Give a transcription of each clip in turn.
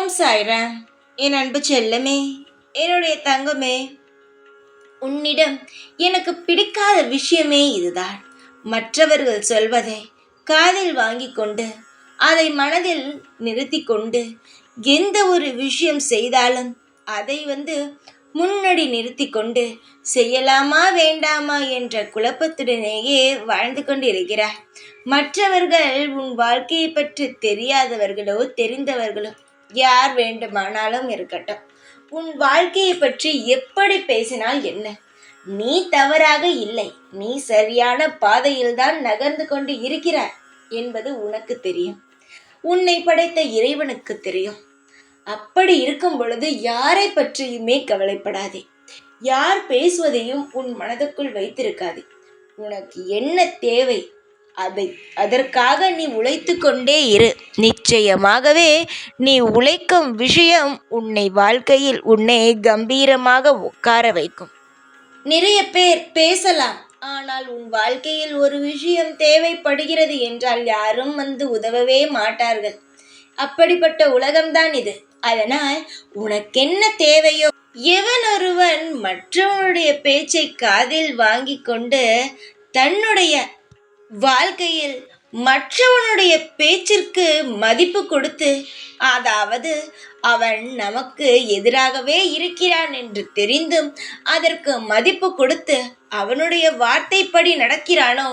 ஓம் சாய்ராம். என் அன்பு செல்லமே, என்னுடைய தங்கமே, உன்னிடம் எனக்கு பிடிக்காத விஷயமே இதுதான். மற்றவர்கள் சொல்வதை காதில் வாங்கி கொண்டு அதை மனதில் நிறுத்தி கொண்டு எந்த ஒரு விஷயம் செய்தாலும் அதை முன்னாடி நிறுத்தி கொண்டு செய்யலாமா வேண்டாமா என்ற குழப்பத்துடனேயே வாழ்ந்து கொண்டு இருக்கிறார். மற்றவர்கள் உன் வாழ்க்கையை பற்றி தெரியாதவர்களோ தெரிந்தவர்களோ யார் வேண்டுமானாலும் இருக்கட்டும், உன் வாழ்க்கையை பற்றி எப்படி பேசினால் என்ன? நீ தவறாக இல்லை, நீ சரியான பாதையில்தான் நகர்ந்து கொண்டு இருக்கிறாய் என்பது உனக்கு தெரியும். உன்னை படைத்த இறைவனுக்கு தெரியும். அப்படி இருக்கும் பொழுது யாரை பற்றியுமே கவலைப்படாதே. யார் பேசுவதையும் உன் மனதுக்குள் வைத்திருக்காதே. உனக்கு என்ன தேவை அதற்காக நீ உழைத்து கொண்டே இரு. நிச்சயமாகவே நீ உழைக்கும் விஷயம் உன்னை வாழ்க்கையில் உன்னை கம்பீரமாக உட்கார வைக்கும். நிறைய பேர் பேசலாம், ஆனால் உன் வாழ்க்கையில் ஒரு விஷயம் தேவைப்படுகிறது என்றால் யாரும் உதவவே மாட்டார்கள். அப்படிப்பட்ட உலகம்தான் இது. அதனால் உனக்கென்ன தேவையோ, எவன் ஒருவன் மற்றவனுடைய பேச்சை காதில் வாங்கி கொண்டு தன்னுடைய வாழ்க்கையில் மற்றவனுடைய பேச்சிற்கு மதிப்பு கொடுத்து, அதாவது அவன் நமக்கு எதிராகவே இருக்கிறான் என்று தெரிந்தும் அதற்கு மதிப்பு கொடுத்து அவனுடைய வார்த்தைப்படி நடக்கிறானோ,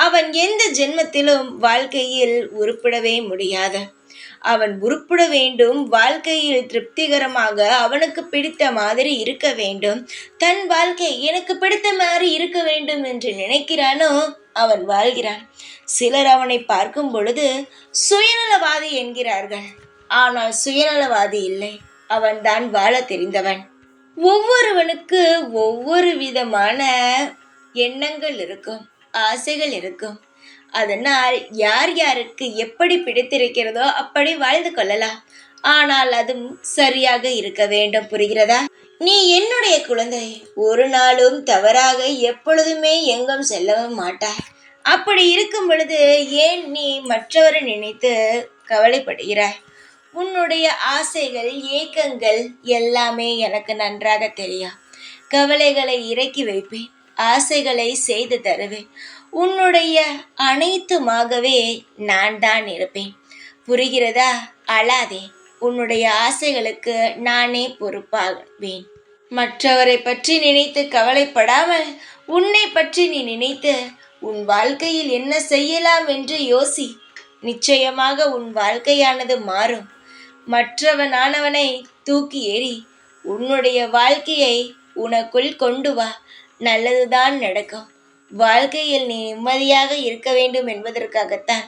அவன் எந்த ஜென்மத்திலும் வாழ்க்கையில் உருப்படவே முடியாது. அவன் உருப்பட வேண்டும், வாழ்க்கையில் திருப்திகரமாக அவனுக்கு பிடித்த மாதிரி இருக்க வேண்டும், தன் வாழ்க்கை எனக்கு பிடித்த மாதிரி இருக்க வேண்டும் என்று நினைக்கிறானோ அவன் வாழ்கிறான். சிலர் அவனை பார்க்கும் பொழுது சுயநலவாதி என்கிறார்கள். ஆனால் சுயநலவாதி இல்லை, அவன்தான் வாழ தெரிந்தவன். ஒவ்வொருவனுக்கு ஒவ்வொரு விதமான எண்ணங்கள் இருக்கும், ஆசைகள் இருக்கும். அதனால் யார் யாருக்கு எப்படி பிடித்திருக்கிறதோ அப்படி வாழ்ந்து கொள்ளலாம். ஆனால் அதுவும் சரியாக இருக்க வேண்டும். புரிகிறதா? நீ என்னுடைய குழந்தை. ஒரு நாளும் தவறாக எப்பொழுதுமே எங்கும் செல்லவும் மாட்டாய். அப்படி இருக்கும் பொழுது ஏன் நீ மற்றவரை நினைத்து கவலைப்படுகிறாய்? உன்னுடைய ஆசைகள், ஏக்கங்கள் எல்லாமே எனக்கு நன்றாக தெரியும். கவலைகளை இறக்கி வைப்பேன், ஆசைகளை செய்து தருவேன். உன்னுடைய அனைத்துமாகவே நான் தான் இருப்பேன். புரிகிறதா? அழாதே. உன்னுடைய ஆசைகளுக்கு நானே பொறுப்பாவேன். மற்றவரை பற்றி நினைத்து கவலைப்படாமல் உன்னை பற்றி நீ நினைத்து உன் வாழ்க்கையில் என்ன செய்யலாம் என்று யோசி. நிச்சயமாக உன் வாழ்க்கையானது மாறும். மற்றவனானவனை தூக்கி எறி. உன்னுடைய வாழ்க்கையை உனக்குள் கொண்டு வா. நல்லதுதான் நடக்கும். வாழ்க்கையில் நீ நிம்மதியாக இருக்க வேண்டும் என்பதற்காகத்தான்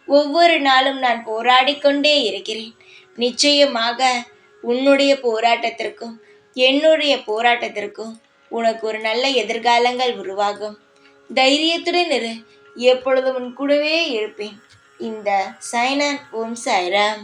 ஒவ்வொரு நாளும் நான் போராடிக்கொண்டே இருக்கிறேன். நிச்சயமாக உன்னுடைய போராட்டத்திற்கும் என்னுடைய போராட்டத்திற்கும் உனக்கு ஒரு நல்ல எதிர்காலங்கள் உருவாகும். தைரியத்துடன் இரு. எப்பொழுதும் உன் கூடவே இருப்பேன். இந்த சாய்நாத். ஓம் சாய்ராம்.